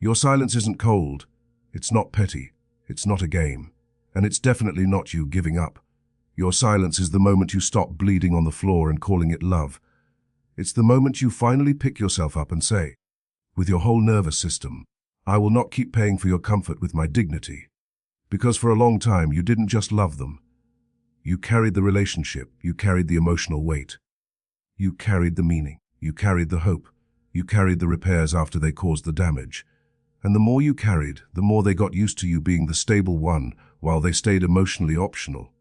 Your silence isn't cold. It's not petty. It's not a game. And it's definitely not you giving up. Your silence is the moment you stop bleeding on the floor and calling it love. It's the moment you finally pick yourself up and say, with your whole nervous system, I will not keep paying for your comfort with my dignity. Because for a long time you didn't just love them. You carried the relationship, you carried the emotional weight. You carried the meaning, you carried the hope, you carried the repairs after they caused the damage. And the more you carried, the more they got used to you being the stable one while they stayed emotionally optional.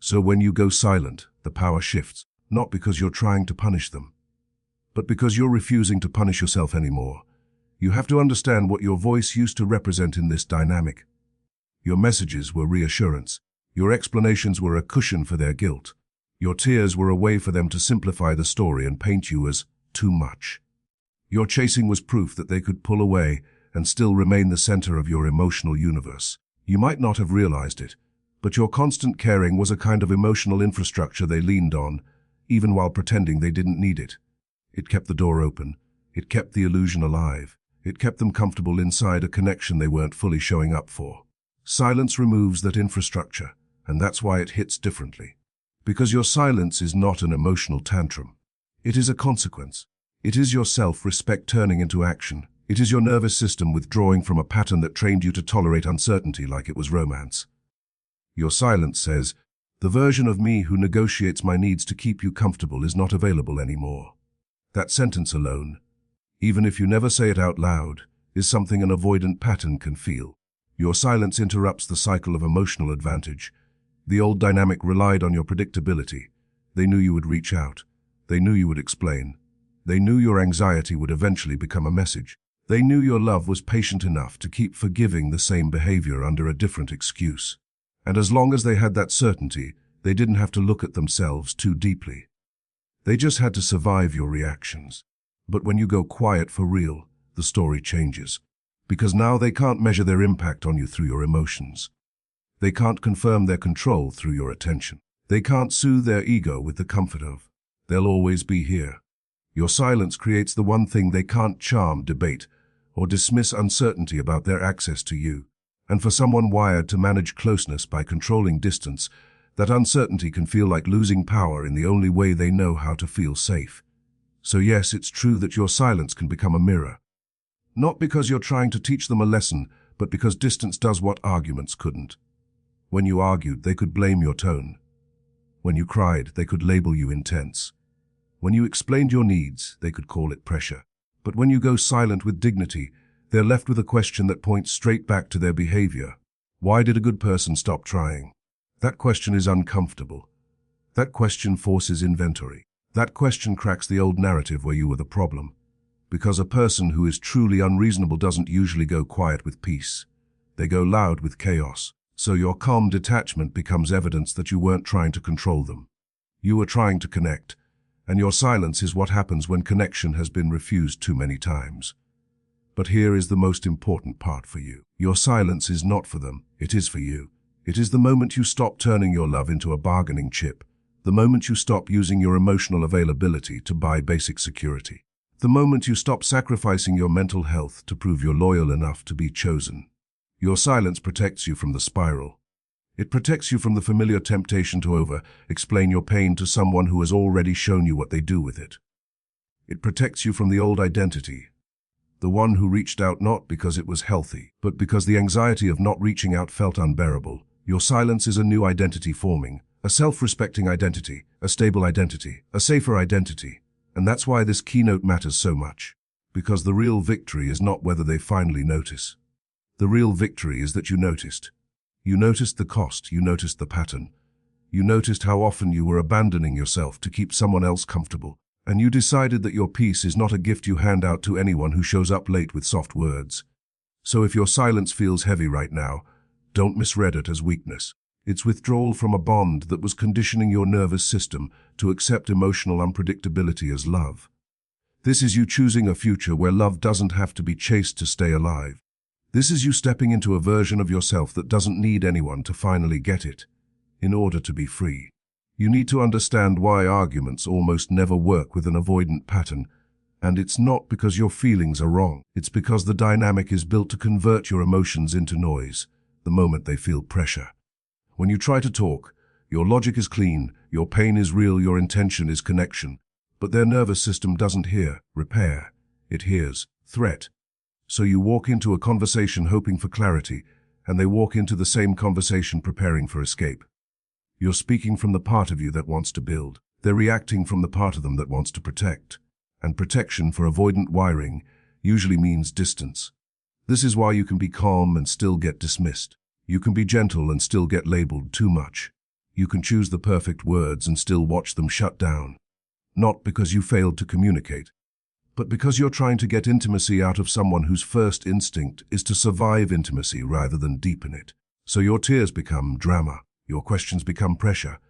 So when you go silent, the power shifts, not because you're trying to punish them, but because you're refusing to punish yourself anymore. You have to understand what your voice used to represent in this dynamic. Your messages were reassurance. Your explanations were a cushion for their guilt. Your tears were a way for them to simplify the story and paint you as too much. Your chasing was proof that they could pull away and still remain the center of your emotional universe. You might not have realized it, but your constant caring was a kind of emotional infrastructure they leaned on, even while pretending they didn't need it. It kept the door open. It kept the illusion alive. It kept them comfortable inside a connection they weren't fully showing up for. Silence removes that infrastructure, and that's why it hits differently. Because your silence is not an emotional tantrum. It is a consequence. It is your self-respect turning into action. It is your nervous system withdrawing from a pattern that trained you to tolerate uncertainty like it was romance. Your silence says, the version of me who negotiates my needs to keep you comfortable is not available anymore. That sentence alone, even if you never say it out loud, is something an avoidant pattern can feel. Your silence interrupts the cycle of emotional advantage. The old dynamic relied on your predictability. They knew you would reach out. They knew you would explain. They knew your anxiety would eventually become a message. They knew your love was patient enough to keep forgiving the same behavior under a different excuse. And as long as they had that certainty, they didn't have to look at themselves too deeply. They just had to survive your reactions. But when you go quiet for real, the story changes. Because now they can't measure their impact on you through your emotions. They can't confirm their control through your attention. They can't soothe their ego with the comfort of, they'll always be here. Your silence creates the one thing they can't charm, debate, or dismiss uncertainty about their access to you. And for someone wired to manage closeness by controlling distance, that uncertainty can feel like losing power in the only way they know how to feel safe. So yes, it's true that your silence can become a mirror. Not because you're trying to teach them a lesson, but because distance does what arguments couldn't. When you argued, they could blame your tone. When you cried, they could label you intense. When you explained your needs, they could call it pressure. But when you go silent with dignity, they're left with a question that points straight back to their behavior. Why did a good person stop trying? That question is uncomfortable. That question forces inventory. That question cracks the old narrative where you were the problem. Because a person who is truly unreasonable doesn't usually go quiet with peace. They go loud with chaos. So your calm detachment becomes evidence that you weren't trying to control them. You were trying to connect. And your silence is what happens when connection has been refused too many times. But here is the most important part for you. Your silence is not for them, it is for you. It is the moment you stop turning your love into a bargaining chip. The moment you stop using your emotional availability to buy basic security. The moment you stop sacrificing your mental health to prove you're loyal enough to be chosen. Your silence protects you from the spiral. It protects you from the familiar temptation to over-explain your pain to someone who has already shown you what they do with it. It protects you from the old identity, the one who reached out not because it was healthy, but because the anxiety of not reaching out felt unbearable. Your silence is a new identity forming, a self-respecting identity, a stable identity, a safer identity. And that's why this keynote matters so much. Because the real victory is not whether they finally notice. The real victory is that you noticed. You noticed the cost, you noticed the pattern. You noticed how often you were abandoning yourself to keep someone else comfortable. And you decided that your peace is not a gift you hand out to anyone who shows up late with soft words. So if your silence feels heavy right now, don't misread it as weakness. It's withdrawal from a bond that was conditioning your nervous system to accept emotional unpredictability as love. This is you choosing a future where love doesn't have to be chased to stay alive. This is you stepping into a version of yourself that doesn't need anyone to finally get it. In order to be free, you need to understand why arguments almost never work with an avoidant pattern, And it's not because your feelings are wrong. It's because the dynamic is built to convert your emotions into noise the moment they feel pressure. When you try to talk, your logic is clean, your pain is real, your intention is connection. But their nervous system doesn't hear repair. It hears threat. So you walk into a conversation hoping for clarity, and they walk into the same conversation preparing for escape. You're speaking from the part of you that wants to build. They're reacting from the part of them that wants to protect. And protection for avoidant wiring usually means distance. This is why you can be calm and still get dismissed. You can be gentle and still get labeled too much. You can choose the perfect words and still watch them shut down. Not because you failed to communicate, but because you're trying to get intimacy out of someone whose first instinct is to survive intimacy rather than deepen it. So your tears become drama, your questions become pressure,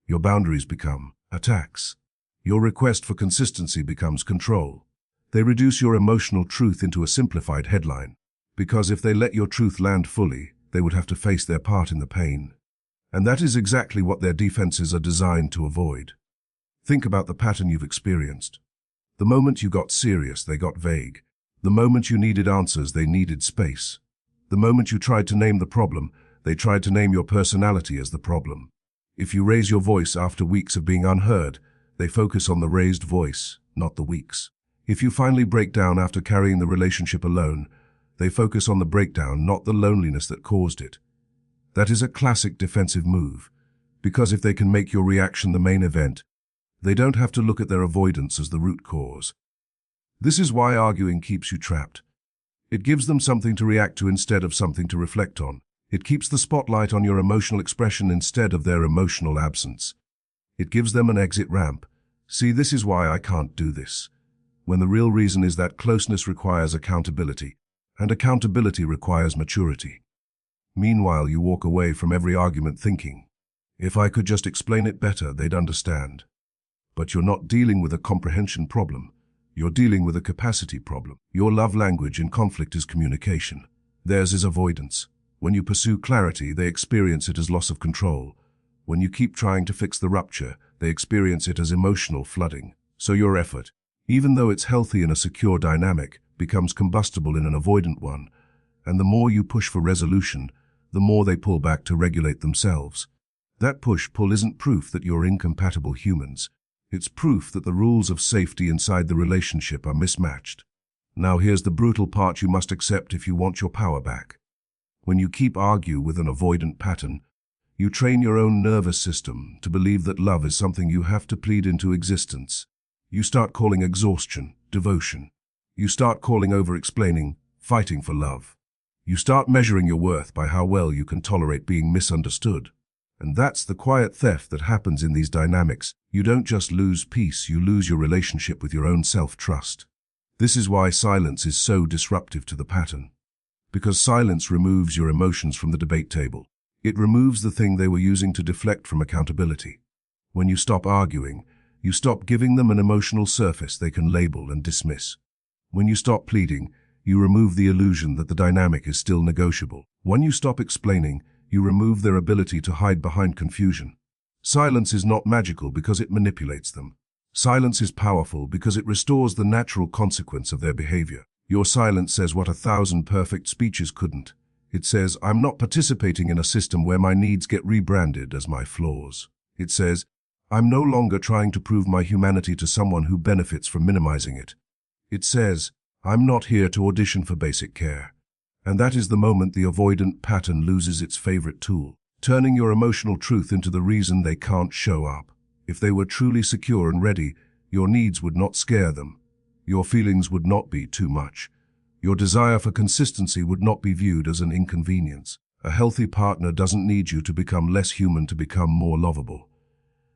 your boundaries become attacks. Your request for consistency becomes control. They reduce your emotional truth into a simplified headline, because if they let your truth land fully, they would have to face their part in the pain. And that is exactly what their defenses are designed to avoid. Think about the pattern you've experienced. The moment you got serious, they got vague. The moment you needed answers, they needed space. The moment you tried to name the problem, they tried to name your personality as the problem. If you raise your voice after weeks of being unheard, they focus on the raised voice, not the weeks. If you finally break down after carrying the relationship alone, they focus on the breakdown, not the loneliness that caused it. That is a classic defensive move, because if they can make your reaction the main event, they don't have to look at their avoidance as the root cause. This is why arguing keeps you trapped. It gives them something to react to instead of something to reflect on. It keeps the spotlight on your emotional expression instead of their emotional absence. It gives them an exit ramp. See, this is why I can't do this. When the real reason is that closeness requires accountability, and accountability requires maturity. Meanwhile, you walk away from every argument thinking, if I could just explain it better, they'd understand. But you're not dealing with a comprehension problem. You're dealing with a capacity problem. Your love language in conflict is communication. Theirs is avoidance. When you pursue clarity, they experience it as loss of control. When you keep trying to fix the rupture, they experience it as emotional flooding. So your effort, even though it's healthy in a secure dynamic, becomes combustible in an avoidant one. And the more you push for resolution, the more they pull back to regulate themselves. That push-pull isn't proof that you're incompatible humans. It's proof that the rules of safety inside the relationship are mismatched. Now here's the brutal part you must accept if you want your power back. When you keep arguing with an avoidant pattern, you train your own nervous system to believe that love is something you have to plead into existence. You start calling exhaustion devotion. You start calling over-explaining fighting for love. You start measuring your worth by how well you can tolerate being misunderstood. And that's the quiet theft that happens in these dynamics. You don't just lose peace, you lose your relationship with your own self-trust. This is why silence is so disruptive to the pattern. Because silence removes your emotions from the debate table. It removes the thing they were using to deflect from accountability. When you stop arguing, you stop giving them an emotional surface they can label and dismiss. When you stop pleading, you remove the illusion that the dynamic is still negotiable. When you stop explaining, you remove their ability to hide behind confusion. Silence is not magical because it manipulates them. Silence is powerful because it restores the natural consequence of their behavior. Your silence says what 1,000 perfect speeches couldn't. It says, I'm not participating in a system where my needs get rebranded as my flaws. It says, I'm no longer trying to prove my humanity to someone who benefits from minimizing it. It says, I'm not here to audition for basic care. And that is the moment the avoidant pattern loses its favorite tool, turning your emotional truth into the reason they can't show up. If they were truly secure and ready, your needs would not scare them. Your feelings would not be too much. Your desire for consistency would not be viewed as an inconvenience. A healthy partner doesn't need you to become less human to become more lovable.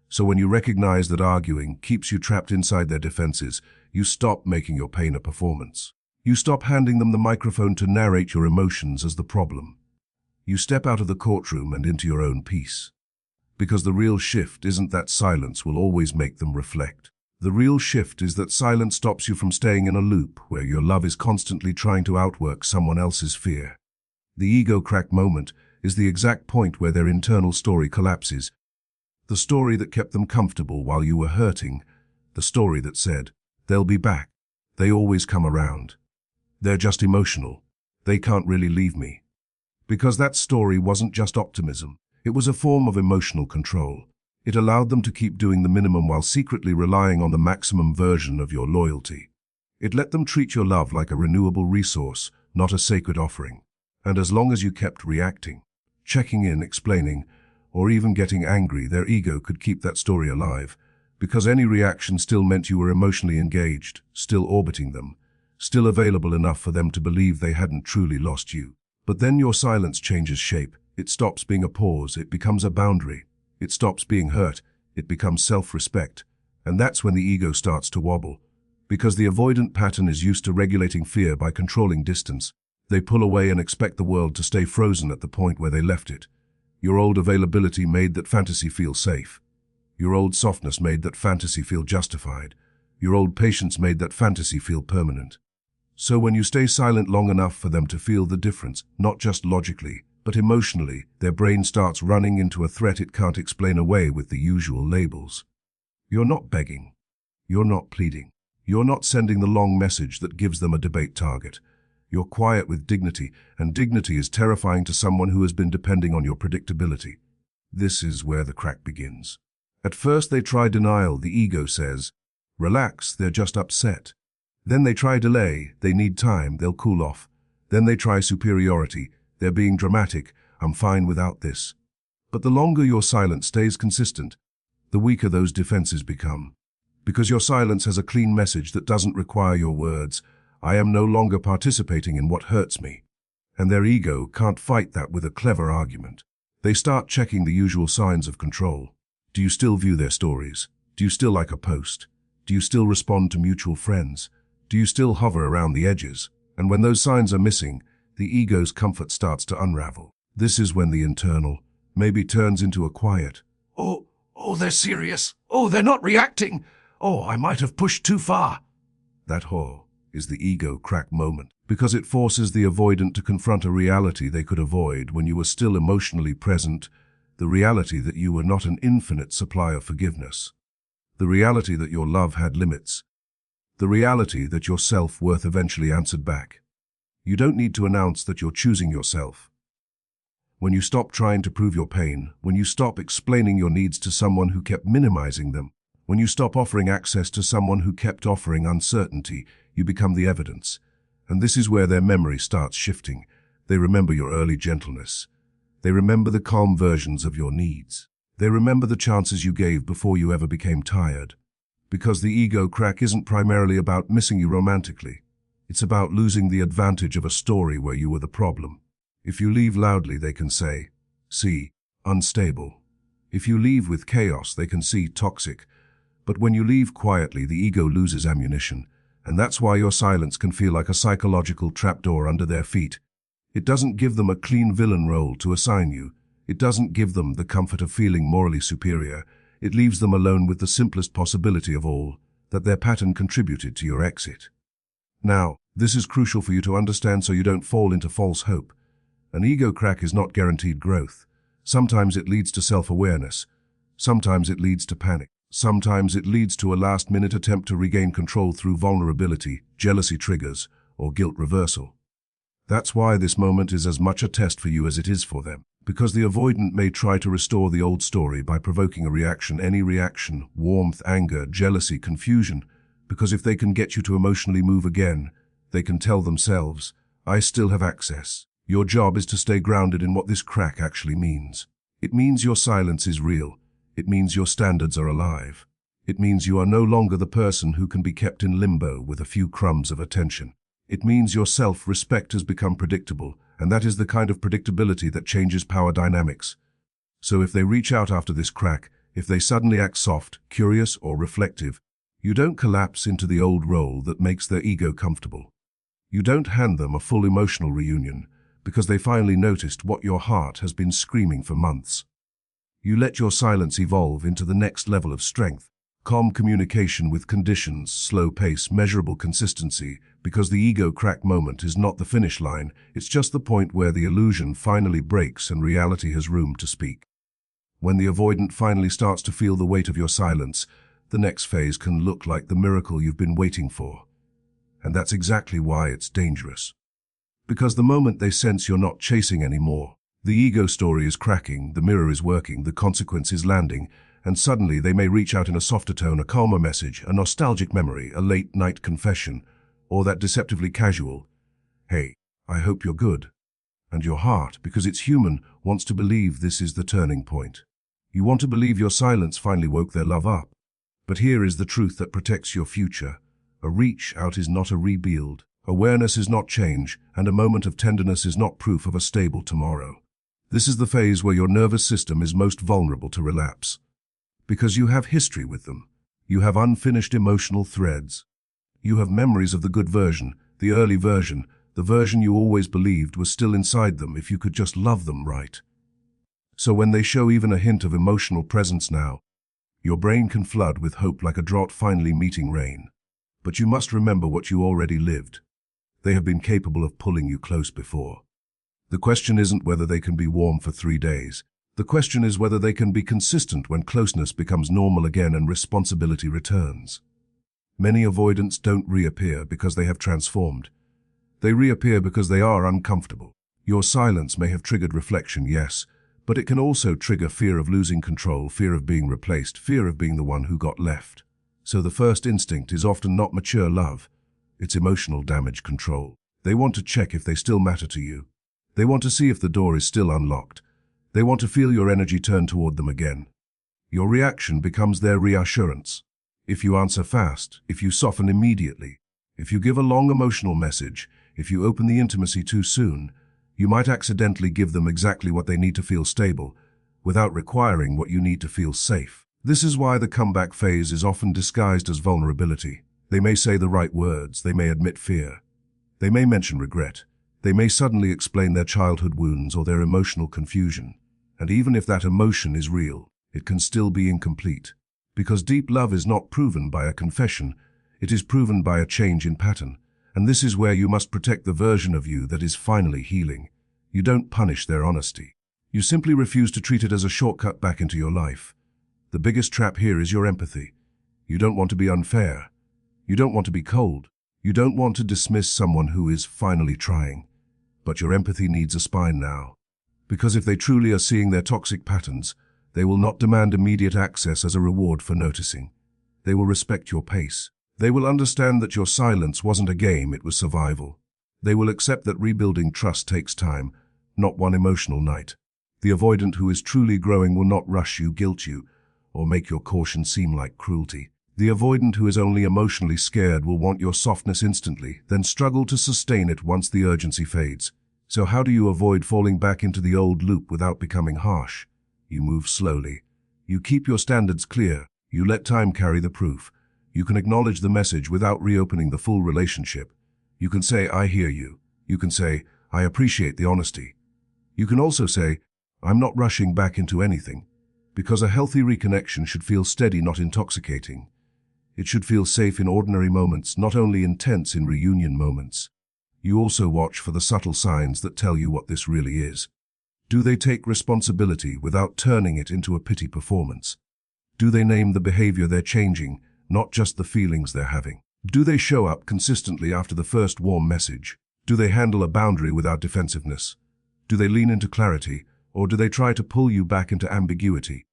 So when you recognize that arguing keeps you trapped inside their defenses, you stop making your pain a performance. You stop handing them the microphone to narrate your emotions as the problem. You step out of the courtroom and into your own peace. Because the real shift isn't that silence will always make them reflect. The real shift is that silence stops you from staying in a loop where your love is constantly trying to outwork someone else's fear. The ego crack moment is the exact point where their internal story collapses. The story that kept them comfortable while you were hurting. The story that said, they'll be back. They always come around. They're just emotional. They can't really leave me. Because that story wasn't just optimism. It was a form of emotional control. It allowed them to keep doing the minimum while secretly relying on the maximum version of your loyalty. It let them treat your love like a renewable resource, not a sacred offering. And as long as you kept reacting, checking in, explaining, or even getting angry, their ego could keep that story alive, because any reaction still meant you were emotionally engaged, still orbiting them, still available enough for them to believe they hadn't truly lost you. But then your silence changes shape. It stops being a pause, it becomes a boundary. It stops being hurt, it becomes self-respect. And that's when the ego starts to wobble. Because the avoidant pattern is used to regulating fear by controlling distance. They pull away and expect the world to stay frozen at the point where they left it. Your old availability made that fantasy feel safe. Your old softness made that fantasy feel justified. Your old patience made that fantasy feel permanent. So when you stay silent long enough for them to feel the difference, not just logically, but emotionally, their brain starts running into a threat it can't explain away with the usual labels. You're not begging. You're not pleading. You're not sending the long message that gives them a debate target. You're quiet with dignity, and dignity is terrifying to someone who has been depending on your predictability. This is where the crack begins. At first they try denial. The ego says, relax, they're just upset. Then they try delay. They need time, they'll cool off. Then they try superiority. They're being dramatic. I'm fine without this. But the longer your silence stays consistent, the weaker those defenses become. Because your silence has a clean message that doesn't require your words. I am no longer participating in what hurts me. And their ego can't fight that with a clever argument. They start checking the usual signs of control. Do you still view their stories? Do you still like a post? Do you still respond to mutual friends? Do you still hover around the edges? And when those signs are missing, the ego's comfort starts to unravel. This is when the internal maybe turns into a quiet, oh, they're serious. Oh, they're not reacting. Oh, I might have pushed too far. That is the ego crack moment, because it forces the avoidant to confront a reality they could avoid when you were still emotionally present, the reality that you were not an infinite supply of forgiveness, the reality that your love had limits, the reality that your self-worth eventually answered back. You don't need to announce that you're choosing yourself. When you stop trying to prove your pain, when you stop explaining your needs to someone who kept minimizing them, when you stop offering access to someone who kept offering uncertainty, you become the evidence. And this is where their memory starts shifting. They remember your early gentleness. They remember the calm versions of your needs. They remember the chances you gave before you ever became tired. Because the ego crack isn't primarily about missing you romantically. It's about losing the advantage of a story where you were the problem. If you leave loudly, they can say, see, unstable. If you leave with chaos, they can see toxic. But when you leave quietly, the ego loses ammunition. And that's why your silence can feel like a psychological trapdoor under their feet. It doesn't give them a clean villain role to assign you. It doesn't give them the comfort of feeling morally superior. It leaves them alone with the simplest possibility of all, that their pattern contributed to your exit. Now, this is crucial for you to understand so you don't fall into false hope. An ego crack is not guaranteed growth. Sometimes it leads to self-awareness. Sometimes it leads to panic. Sometimes it leads to a last-minute attempt to regain control through vulnerability, jealousy triggers, or guilt reversal. That's why this moment is as much a test for you as it is for them. Because the avoidant may try to restore the old story by provoking a reaction, any reaction, warmth, anger, jealousy, confusion. Because if they can get you to emotionally move again, they can tell themselves, I still have access. Your job is to stay grounded in what this crack actually means. It means your silence is real. It means your standards are alive. It means you are no longer the person who can be kept in limbo with a few crumbs of attention. It means your self-respect has become predictable, and that is the kind of predictability that changes power dynamics. So if they reach out after this crack, if they suddenly act soft, curious, or reflective, you don't collapse into the old role that makes their ego comfortable. You don't hand them a full emotional reunion, because they finally noticed what your heart has been screaming for months. You let your silence evolve into the next level of strength, calm communication with conditions, slow pace, measurable consistency, because the ego crack moment is not the finish line, it's just the point where the illusion finally breaks and reality has room to speak. When the avoidant finally starts to feel the weight of your silence, the next phase can look like the miracle you've been waiting for. And that's exactly why it's dangerous. Because the moment they sense you're not chasing anymore, the ego story is cracking, the mirror is working, the consequence is landing, and suddenly they may reach out in a softer tone, a calmer message, a nostalgic memory, a late-night confession, or that deceptively casual, "Hey, I hope you're good." And your heart, because it's human, wants to believe this is the turning point. You want to believe your silence finally woke their love up. But here is the truth that protects your future. A reach out is not a rebuild. Awareness is not change, and a moment of tenderness is not proof of a stable tomorrow. This is the phase where your nervous system is most vulnerable to relapse. Because you have history with them. You have unfinished emotional threads. You have memories of the good version, the early version, the version you always believed was still inside them if you could just love them right. So when they show even a hint of emotional presence now, your brain can flood with hope like a drought finally meeting rain. But you must remember what you already lived. They have been capable of pulling you close before. The question isn't whether they can be warm for 3 days. The question is whether they can be consistent when closeness becomes normal again and responsibility returns. Many avoidants don't reappear because they have transformed. They reappear because they are uncomfortable. Your silence may have triggered reflection, yes, but it can also trigger fear of losing control, fear of being replaced, fear of being the one who got left. So the first instinct is often not mature love, it's emotional damage control. They want to check if they still matter to you. They want to see if the door is still unlocked. They want to feel your energy turn toward them again. Your reaction becomes their reassurance. If you answer fast, if you soften immediately, if you give a long emotional message, if you open the intimacy too soon, you might accidentally give them exactly what they need to feel stable, without requiring what you need to feel safe. This is why the comeback phase is often disguised as vulnerability. They may say the right words, they may admit fear, they may mention regret, they may suddenly explain their childhood wounds or their emotional confusion. And even if that emotion is real, it can still be incomplete. Because deep love is not proven by a confession, it is proven by a change in pattern. And this is where you must protect the version of you that is finally healing. You don't punish their honesty. You simply refuse to treat it as a shortcut back into your life. The biggest trap here is your empathy. You don't want to be unfair. You don't want to be cold. You don't want to dismiss someone who is finally trying. But your empathy needs a spine now. Because if they truly are seeing their toxic patterns, they will not demand immediate access as a reward for noticing. They will respect your pace. They will understand that your silence wasn't a game, it was survival. They will accept that rebuilding trust takes time, not one emotional night. The avoidant who is truly growing will not rush you, guilt you, or make your caution seem like cruelty. The avoidant who is only emotionally scared will want your softness instantly, then struggle to sustain it once the urgency fades. So how do you avoid falling back into the old loop without becoming harsh? You move slowly. You keep your standards clear. You let time carry the proof. You can acknowledge the message without reopening the full relationship. You can say, "I hear you." You can say, "I appreciate the honesty." You can also say, "I'm not rushing back into anything." Because a healthy reconnection should feel steady, not intoxicating. It should feel safe in ordinary moments, not only intense in reunion moments. You also watch for the subtle signs that tell you what this really is. Do they take responsibility without turning it into a pity performance? Do they name the behavior they're changing, not just the feelings they're having? Do they show up consistently after the first warm message? Do they handle a boundary without defensiveness? Do they lean into clarity, or do they try to pull you back into ambiguity?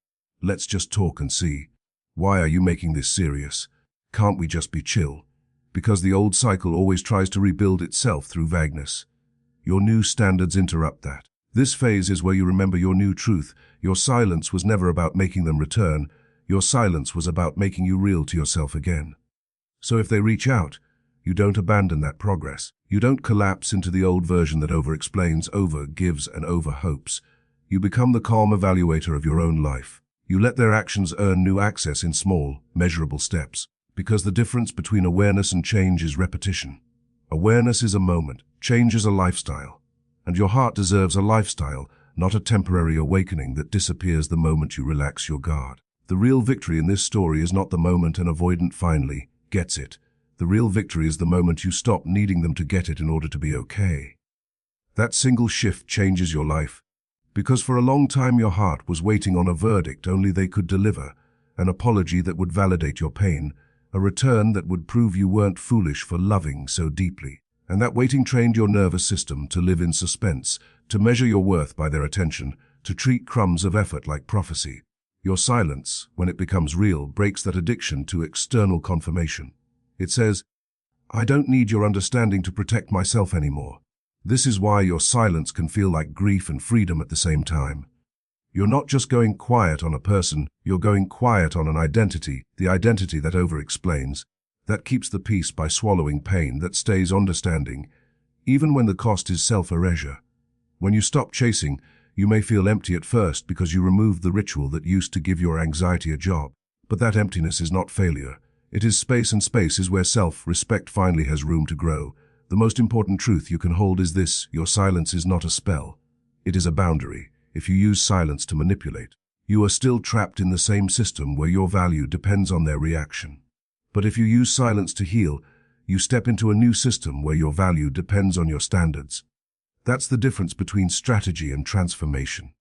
Let's just talk and see. Why are you making this serious? Can't we just be chill? Because the old cycle always tries to rebuild itself through vagueness. Your new standards interrupt that. This phase is where you remember your new truth. Your silence was never about making them return. Your silence was about making you real to yourself again. So if they reach out, you don't abandon that progress. You don't collapse into the old version that over-explains, over-gives, and over-hopes. You become the calm evaluator of your own life. You let their actions earn new access in small, measurable steps. Because the difference between awareness and change is repetition. Awareness is a moment, change is a lifestyle. And your heart deserves a lifestyle, not a temporary awakening that disappears the moment you relax your guard. The real victory in this story is not the moment an avoidant finally gets it. The real victory is the moment you stop needing them to get it in order to be okay. That single shift changes your life. Because for a long time your heart was waiting on a verdict only they could deliver, an apology that would validate your pain, a return that would prove you weren't foolish for loving so deeply. And that waiting trained your nervous system to live in suspense, to measure your worth by their attention, to treat crumbs of effort like prophecy. Your silence, when it becomes real, breaks that addiction to external confirmation. It says, I don't need your understanding to protect myself anymore. This is why your silence can feel like grief and freedom at the same time. You're not just going quiet on a person, you're going quiet on an identity, the identity that over-explains, that keeps the peace by swallowing pain, that stays understanding, even when the cost is self-erasure. When you stop chasing, you may feel empty at first because you removed the ritual that used to give your anxiety a job. But that emptiness is not failure. It is space, and space is where self-respect finally has room to grow. The most important truth you can hold is this: your silence is not a spell. It is a boundary. If you use silence to manipulate, you are still trapped in the same system where your value depends on their reaction. But if you use silence to heal, you step into a new system where your value depends on your standards. That's the difference between strategy and transformation.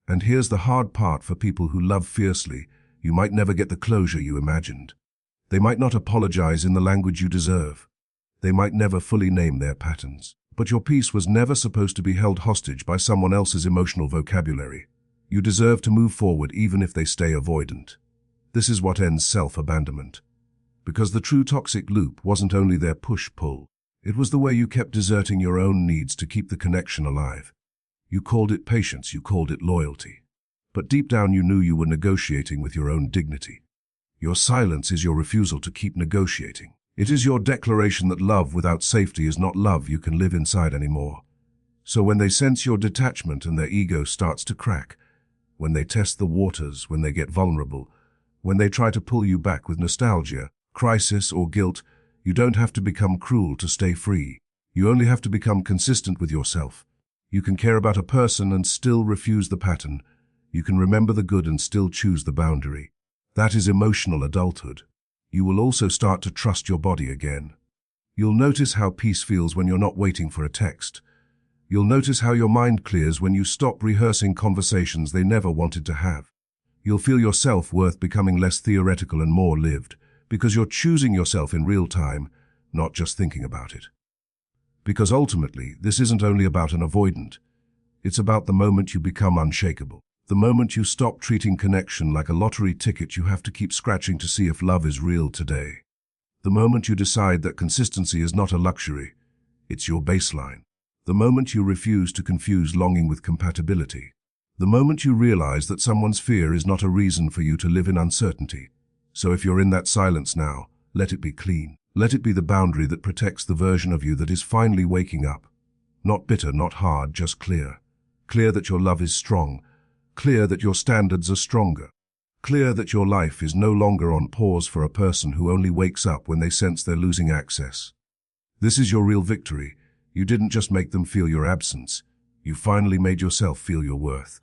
And here's the hard part for people who love fiercely: you might never get the closure you imagined. They might not apologize in the language you deserve. They might never fully name their patterns. But your peace was never supposed to be held hostage by someone else's emotional vocabulary. You deserve to move forward even if they stay avoidant. This is what ends self-abandonment. Because the true toxic loop wasn't only their push-pull. It was the way you kept deserting your own needs to keep the connection alive. You called it patience, you called it loyalty. But deep down you knew you were negotiating with your own dignity. Your silence is your refusal to keep negotiating. It is your declaration that love without safety is not love you can live inside anymore. So when they sense your detachment and their ego starts to crack, when they test the waters, when they get vulnerable, when they try to pull you back with nostalgia, crisis, or guilt, you don't have to become cruel to stay free. You only have to become consistent with yourself. You can care about a person and still refuse the pattern. You can remember the good and still choose the boundary. That is emotional adulthood. You will also start to trust your body again. You'll notice how peace feels when you're not waiting for a text. You'll notice how your mind clears when you stop rehearsing conversations they never wanted to have. You'll feel your self-worth becoming less theoretical and more lived, because you're choosing yourself in real time, not just thinking about it. Because ultimately, this isn't only about an avoidant. It's about the moment you become unshakable. The moment you stop treating connection like a lottery ticket you have to keep scratching to see if love is real today. The moment you decide that consistency is not a luxury, it's your baseline. The moment you refuse to confuse longing with compatibility. The moment you realize that someone's fear is not a reason for you to live in uncertainty. So if you're in that silence now, let it be clean. Let it be the boundary that protects the version of you that is finally waking up. Not bitter, not hard, just clear. Clear that your love is strong. Clear that your standards are stronger. Clear that your life is no longer on pause for a person who only wakes up when they sense they're losing access. This is your real victory. You didn't just make them feel your absence. You finally made yourself feel your worth.